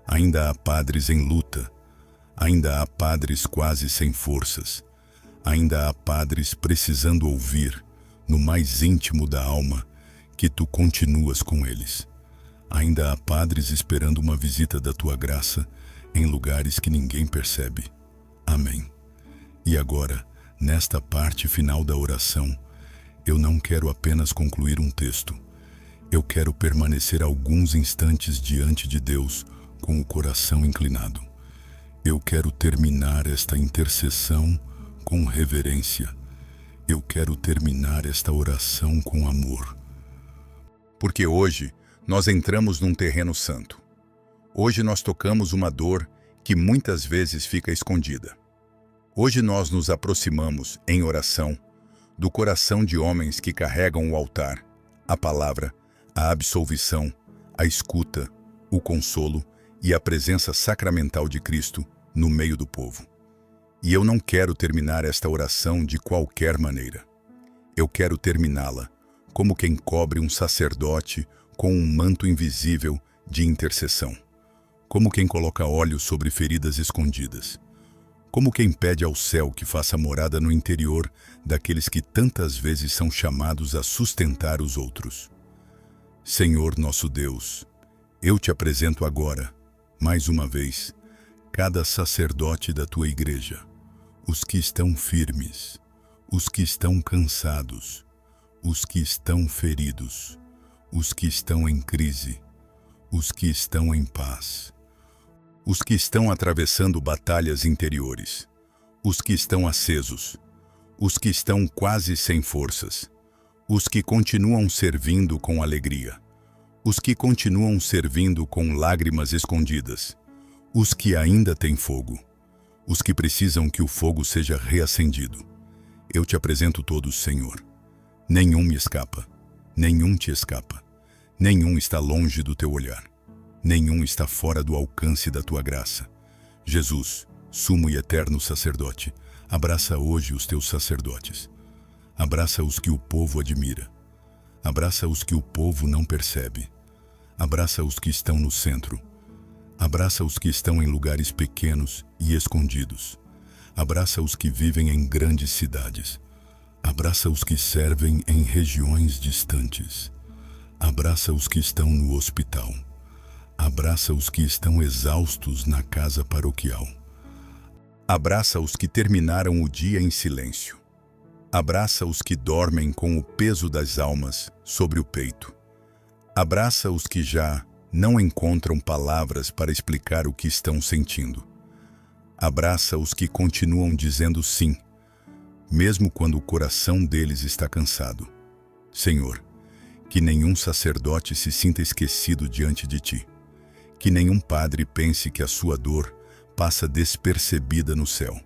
ainda há padres em luta, ainda há padres quase sem forças, ainda há padres precisando ouvir, no mais íntimo da alma, que tu continuas com eles. Ainda há padres esperando uma visita da tua graça em lugares que ninguém percebe. Amém. E agora, nesta parte final da oração, eu não quero apenas concluir um texto. Eu quero permanecer alguns instantes diante de Deus com o coração inclinado. Eu quero terminar esta intercessão com reverência. Eu quero terminar esta oração com amor. Porque hoje nós entramos num terreno santo. Hoje nós tocamos uma dor que muitas vezes fica escondida. Hoje nós nos aproximamos, em oração, do coração de homens que carregam o altar, a palavra, a absolvição, a escuta, o consolo e a presença sacramental de Cristo no meio do povo. E eu não quero terminar esta oração de qualquer maneira. Eu quero terminá-la como quem cobre um sacerdote com um manto invisível de intercessão, como quem coloca óleo sobre feridas escondidas, como quem pede ao céu que faça morada no interior daqueles que tantas vezes são chamados a sustentar os outros. Senhor nosso Deus, eu te apresento agora mais uma vez, cada sacerdote da tua igreja, os que estão firmes, os que estão cansados, os que estão feridos, os que estão em crise, os que estão em paz, os que estão atravessando batalhas interiores, os que estão acesos, os que estão quase sem forças, os que continuam servindo com alegria, os que continuam servindo com lágrimas escondidas, os que ainda têm fogo, os que precisam que o fogo seja reacendido. Eu te apresento todos, Senhor. Nenhum me escapa, nenhum te escapa, nenhum está longe do teu olhar, nenhum está fora do alcance da tua graça. Jesus, sumo e eterno sacerdote, abraça hoje os teus sacerdotes. Abraça os que o povo admira. Abraça os que o povo não percebe. Abraça os que estão no centro. Abraça os que estão em lugares pequenos e escondidos. Abraça os que vivem em grandes cidades. Abraça os que servem em regiões distantes. Abraça os que estão no hospital. Abraça os que estão exaustos na casa paroquial. Abraça os que terminaram o dia em silêncio. Abraça os que dormem com o peso das almas sobre o peito. Abraça os que já não encontram palavras para explicar o que estão sentindo. Abraça os que continuam dizendo sim, mesmo quando o coração deles está cansado. Senhor, que nenhum sacerdote se sinta esquecido diante de ti. Que nenhum padre pense que a sua dor passa despercebida no céu.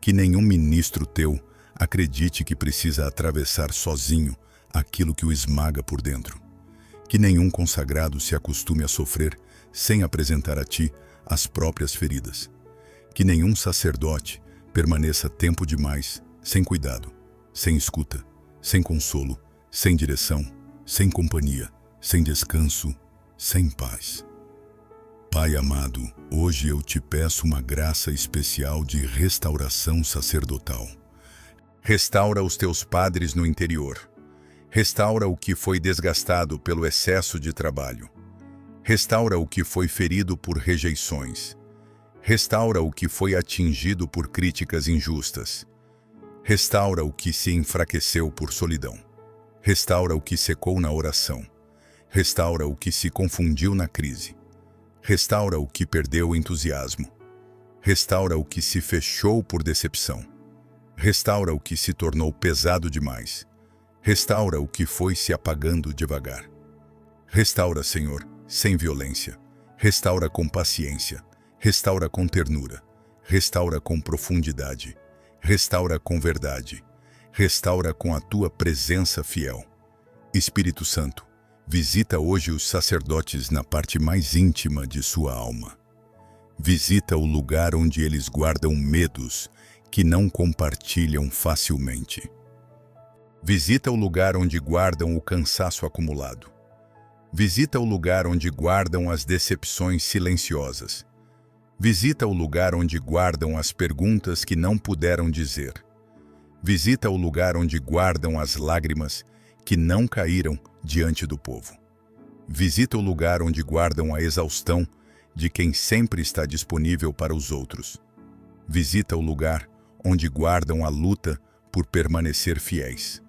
Que nenhum ministro teu acredite que precisa atravessar sozinho aquilo que o esmaga por dentro. Que nenhum consagrado se acostume a sofrer sem apresentar a ti as próprias feridas. Que nenhum sacerdote permaneça tempo demais sem cuidado, sem escuta, sem consolo, sem direção, sem companhia, sem descanso, sem paz. Pai amado, hoje eu te peço uma graça especial de restauração sacerdotal. Restaura os teus padres no interior. Restaura o que foi desgastado pelo excesso de trabalho. Restaura o que foi ferido por rejeições. Restaura o que foi atingido por críticas injustas. Restaura o que se enfraqueceu por solidão. Restaura o que secou na oração. Restaura o que se confundiu na crise. Restaura o que perdeu o entusiasmo. Restaura o que se fechou por decepção. Restaura o que se tornou pesado demais. Restaura o que foi se apagando devagar. Restaura, Senhor, sem violência. Restaura com paciência. Restaura com ternura. Restaura com profundidade. Restaura com verdade. Restaura com a tua presença fiel. Espírito Santo, visita hoje os sacerdotes na parte mais íntima de sua alma. Visita o lugar onde eles guardam medos que não compartilham facilmente. Visita o lugar onde guardam o cansaço acumulado. Visita o lugar onde guardam as decepções silenciosas. Visita o lugar onde guardam as perguntas que não puderam dizer. Visita o lugar onde guardam as lágrimas que não caíram diante do povo. Visita o lugar onde guardam a exaustão de quem sempre está disponível para os outros. Visita o lugar onde guardam a luta por permanecer fiéis.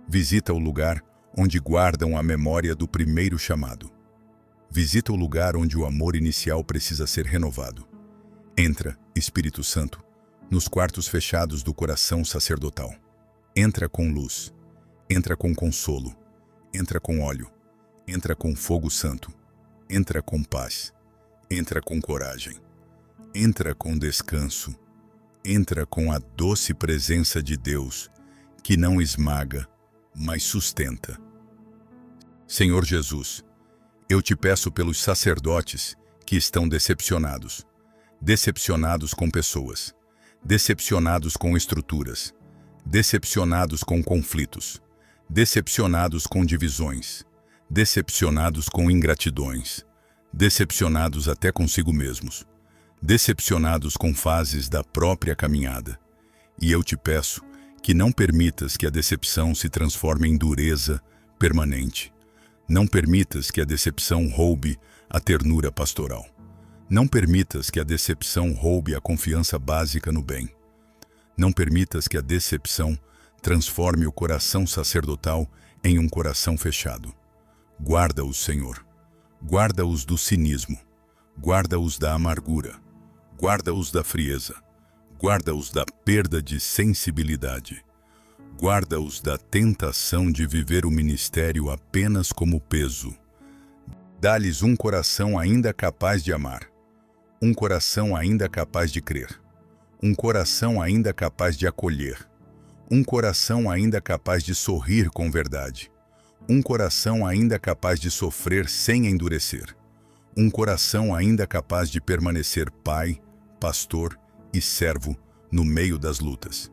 Visita o lugar onde guardam a memória do primeiro chamado. Visita o lugar onde o amor inicial precisa ser renovado. Entra, Espírito Santo, nos quartos fechados do coração sacerdotal. Entra com luz, entra com consolo, entra com óleo, entra com fogo santo, entra com paz, entra com coragem, entra com descanso, entra com a doce presença de Deus, que não esmaga, mas sustenta. Senhor Jesus, eu te peço pelos sacerdotes que estão decepcionados com pessoas, decepcionados com estruturas, decepcionados com conflitos, decepcionados com divisões, decepcionados com ingratidões, decepcionados até consigo mesmos, decepcionados com fases da própria caminhada. E eu te peço que não permitas que a decepção se transforme em dureza permanente. Não permitas que a decepção roube a ternura pastoral. Não permitas que a decepção roube a confiança básica no bem. Não permitas que a decepção transforme o coração sacerdotal em um coração fechado. Guarda-os, Senhor. Guarda-os do cinismo. Guarda-os da amargura. Guarda-os da frieza. Guarda-os da perda de sensibilidade. Guarda-os da tentação de viver o ministério apenas como peso. Dá-lhes um coração ainda capaz de amar. Um coração ainda capaz de crer. Um coração ainda capaz de acolher. Um coração ainda capaz de sorrir com verdade. Um coração ainda capaz de sofrer sem endurecer. Um coração ainda capaz de permanecer pai, pastor e servo no meio das lutas.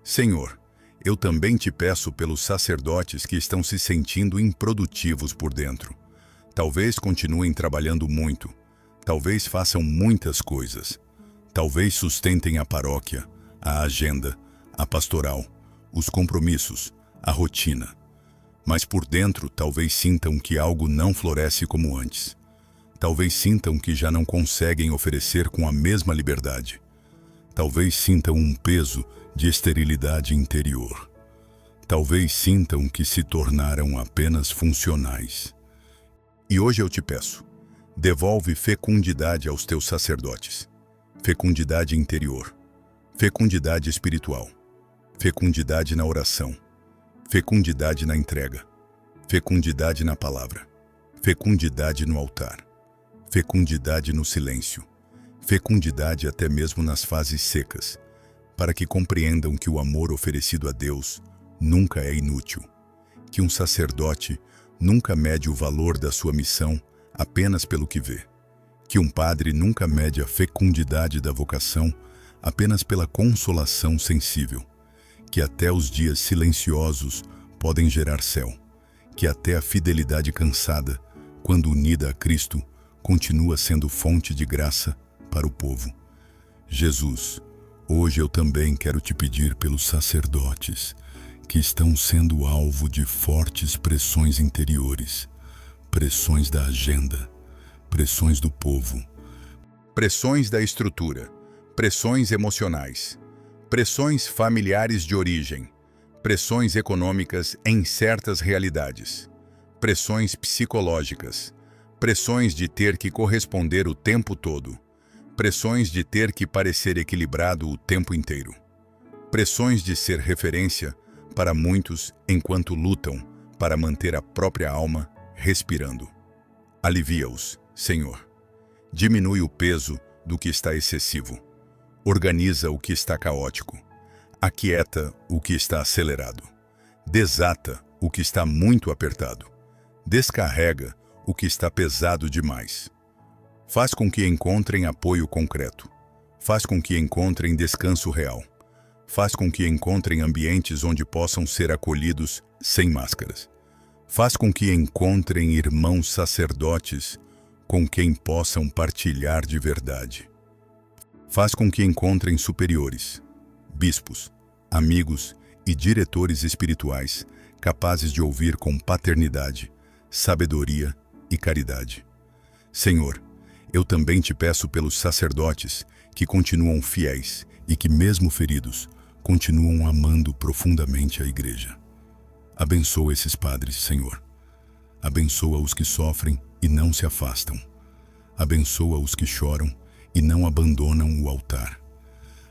Senhor, eu também te peço pelos sacerdotes que estão se sentindo improdutivos por dentro. Talvez continuem trabalhando muito. Talvez façam muitas coisas. Talvez sustentem a paróquia, a agenda, a pastoral, os compromissos, a rotina. Mas por dentro talvez sintam que algo não floresce como antes. Talvez sintam que já não conseguem oferecer com a mesma liberdade. Talvez sintam um peso de esterilidade interior. Talvez sintam que se tornaram apenas funcionais. E hoje eu te peço, devolve fecundidade aos teus sacerdotes. Fecundidade interior, fecundidade espiritual, fecundidade na oração, fecundidade na entrega, fecundidade na palavra, fecundidade no altar, fecundidade no silêncio, fecundidade até mesmo nas fases secas, para que compreendam que o amor oferecido a Deus nunca é inútil, que um sacerdote nunca mede o valor da sua missão apenas pelo que vê, que um padre nunca mede a fecundidade da vocação apenas pela consolação sensível, que até os dias silenciosos podem gerar céu, que até a fidelidade cansada, quando unida a Cristo, continua sendo fonte de graça para o povo. Jesus, hoje eu também quero te pedir pelos sacerdotes que estão sendo alvo de fortes pressões interiores, pressões da agenda, pressões do povo, pressões da estrutura, pressões emocionais, pressões familiares de origem, pressões econômicas em certas realidades, pressões psicológicas, pressões de ter que corresponder o tempo todo, pressões de ter que parecer equilibrado o tempo inteiro, pressões de ser referência para muitos enquanto lutam para manter a própria alma respirando. Alivia-os, Senhor. Diminui o peso do que está excessivo. Organiza o que está caótico. Aquieta o que está acelerado. Desata o que está muito apertado. Descarrega o que está pesado demais. Faz com que encontrem apoio concreto. Faz com que encontrem descanso real. Faz com que encontrem ambientes onde possam ser acolhidos sem máscaras. Faz com que encontrem irmãos sacerdotes com quem possam partilhar de verdade. Faz com que encontrem superiores, bispos, amigos e diretores espirituais capazes de ouvir com paternidade, sabedoria e caridade. Senhor, eu também te peço pelos sacerdotes que continuam fiéis e que, mesmo feridos, continuam amando profundamente a Igreja. Abençoa esses padres, Senhor. Abençoa os que sofrem e não se afastam. Abençoa os que choram e não abandonam o altar.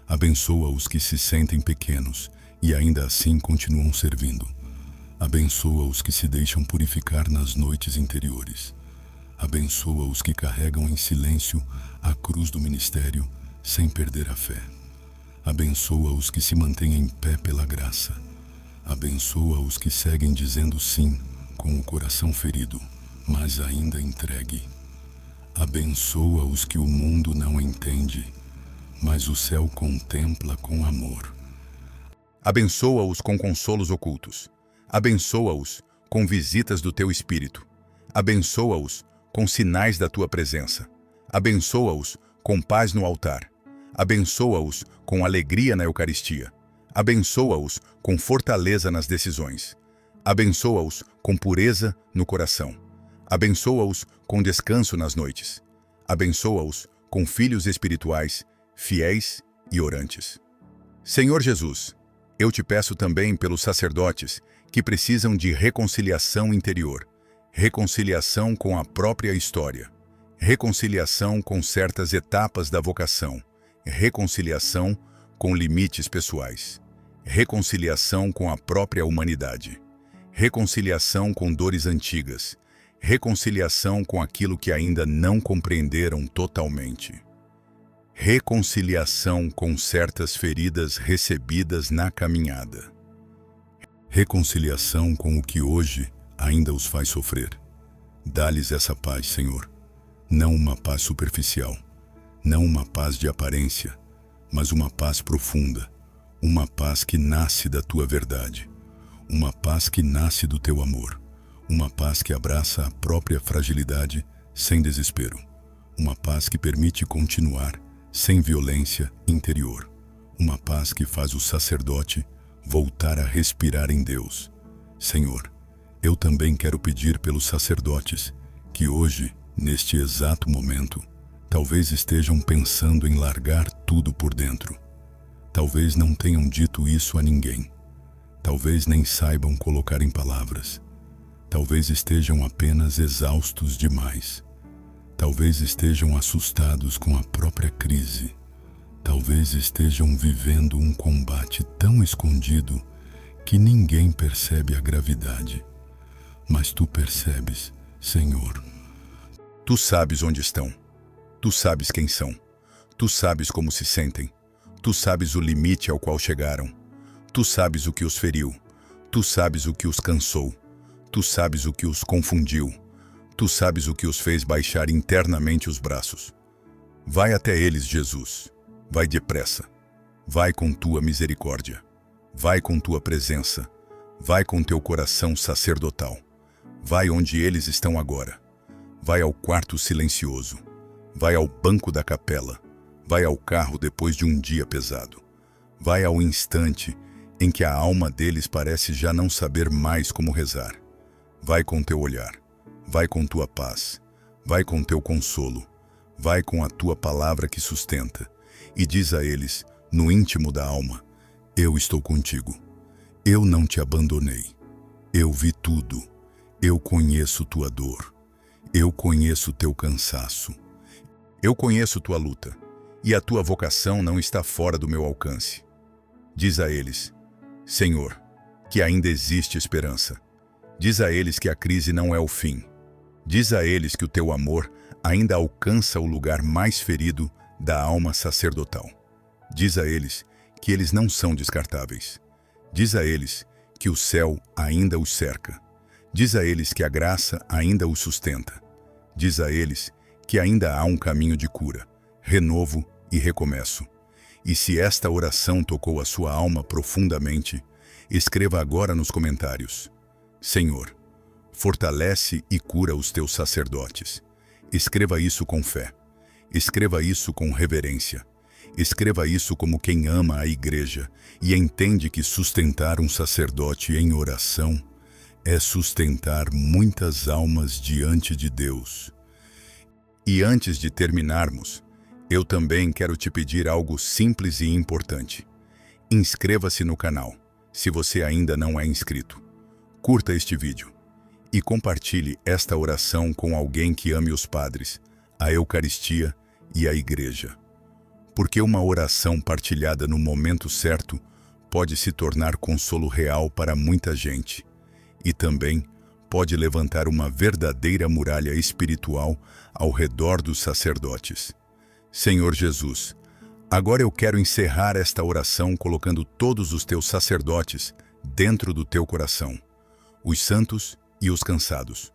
Abençoa os que se sentem pequenos e ainda assim continuam servindo. Abençoa os que se deixam purificar nas noites interiores. Abençoa os que carregam em silêncio a cruz do ministério sem perder a fé. Abençoa os que se mantêm em pé pela graça. Abençoa os que seguem dizendo sim com o coração ferido, mas ainda entregue. Abençoa os que o mundo não entende, mas o céu contempla com amor. Abençoa-os com consolos ocultos. Abençoa-os com visitas do teu Espírito. Abençoa-os com sinais da tua presença. Abençoa-os com paz no altar. Abençoa-os com alegria na Eucaristia. Abençoa-os com fortaleza nas decisões. Abençoa-os com pureza no coração. Abençoa-os com descanso nas noites. Abençoa-os com filhos espirituais, fiéis e orantes. Senhor Jesus, eu te peço também pelos sacerdotes que precisam de reconciliação interior, reconciliação com a própria história, reconciliação com certas etapas da vocação, reconciliação com limites pessoais, reconciliação com a própria humanidade, reconciliação com dores antigas, reconciliação com aquilo que ainda não compreenderam totalmente, reconciliação com certas feridas recebidas na caminhada, reconciliação com o que hoje ainda os faz sofrer. Dá-lhes essa paz, Senhor, não uma paz superficial, não uma paz de aparência, mas uma paz profunda, uma paz que nasce da tua verdade, uma paz que nasce do teu amor, uma paz que abraça a própria fragilidade sem desespero, uma paz que permite continuar sem violência interior, uma paz que faz o sacerdote voltar a respirar em Deus. Senhor, eu também quero pedir pelos sacerdotes que hoje, neste exato momento, talvez estejam pensando em largar tudo por dentro. Talvez não tenham dito isso a ninguém. Talvez nem saibam colocar em palavras. Talvez estejam apenas exaustos demais. Talvez estejam assustados com a própria crise. Talvez estejam vivendo um combate tão escondido que ninguém percebe a gravidade. Mas tu percebes, Senhor. Tu sabes onde estão. Tu sabes quem são. Tu sabes como se sentem. Tu sabes o limite ao qual chegaram. Tu sabes o que os feriu. Tu sabes o que os cansou. Tu sabes o que os confundiu. Tu sabes o que os fez baixar internamente os braços. Vai até eles, Jesus. Vai depressa. Vai com tua misericórdia. Vai com tua presença. Vai com teu coração sacerdotal. Vai onde eles estão agora. Vai ao quarto silencioso. Vai ao banco da capela. Vai ao carro depois de um dia pesado. Vai ao instante em que a alma deles parece já não saber mais como rezar. Vai com teu olhar. Vai com tua paz. Vai com teu consolo. Vai com a tua palavra que sustenta. E diz a eles, no íntimo da alma, eu estou contigo. Eu não te abandonei. Eu vi tudo. Eu conheço tua dor. Eu conheço teu cansaço. Eu conheço tua luta. E a tua vocação não está fora do meu alcance. Diz a eles, Senhor, que ainda existe esperança. Diz a eles que a crise não é o fim. Diz a eles que o teu amor ainda alcança o lugar mais ferido da alma sacerdotal. Diz a eles que eles não são descartáveis. Diz a eles que o céu ainda os cerca. Diz a eles que a graça ainda os sustenta. Diz a eles que ainda há um caminho de cura, renovo e recomeço. E se esta oração tocou a sua alma profundamente, escreva agora nos comentários: Senhor, fortalece e cura os teus sacerdotes. Escreva isso com fé. Escreva isso com reverência. Escreva isso como quem ama a igreja e entende que sustentar um sacerdote em oração é sustentar muitas almas diante de Deus. E antes de terminarmos, eu também quero te pedir algo simples e importante. Inscreva-se no canal, se você ainda não é inscrito. Curta este vídeo e compartilhe esta oração com alguém que ame os padres, a Eucaristia e a Igreja. Porque uma oração partilhada no momento certo pode se tornar consolo real para muita gente e também pode levantar uma verdadeira muralha espiritual ao redor dos sacerdotes. Senhor Jesus, agora eu quero encerrar esta oração colocando todos os teus sacerdotes dentro do teu coração, os santos e os cansados,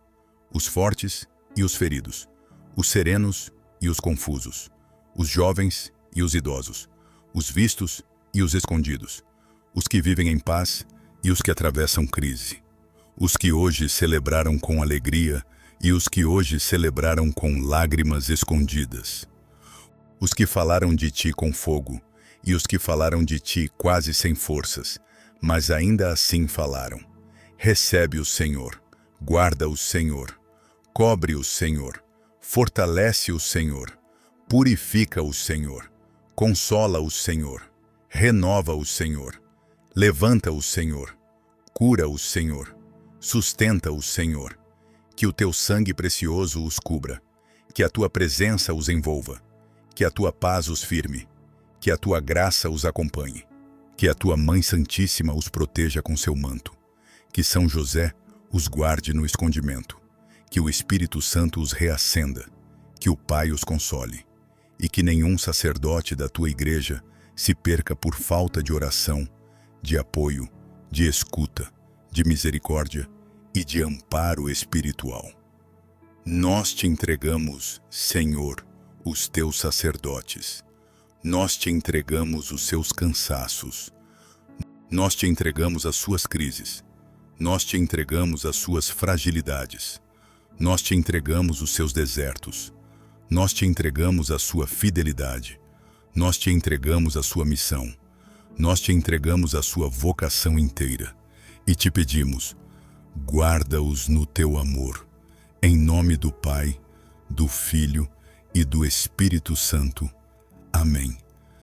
os fortes e os feridos, os serenos e os confusos, os jovens e os idosos, os vistos e os escondidos, os que vivem em paz e os que atravessam crise, os que hoje celebraram com alegria e os que hoje celebraram com lágrimas escondidas, os que falaram de ti com fogo e os que falaram de ti quase sem forças, mas ainda assim falaram. Recebe-os, Senhor, guarda-os, Senhor, cobre-os, Senhor, fortalece-os, Senhor, Purifica-os, Senhor. Consola-os, Senhor. Renova-os, Senhor. Levanta-os, Senhor. Cura-os, Senhor. Sustenta-os, Senhor. Que o teu sangue precioso os cubra. Que a tua presença os envolva. Que a tua paz os firme. Que a tua graça os acompanhe. Que a tua Mãe Santíssima os proteja com seu manto. Que São José os guarde no escondimento. Que o Espírito Santo os reacenda. Que o Pai os console. E que nenhum sacerdote da tua igreja se perca por falta de oração, de apoio, de escuta, de misericórdia e de amparo espiritual. Nós te entregamos, Senhor, os teus sacerdotes. Nós te entregamos os seus cansaços. Nós te entregamos as suas crises. Nós te entregamos as suas fragilidades. Nós te entregamos os seus desertos. Nós te entregamos a sua fidelidade. Nós te entregamos a sua missão. Nós te entregamos a sua vocação inteira. E te pedimos, guarda-os no teu amor. Em nome do Pai, do Filho e do Espírito Santo. Amém.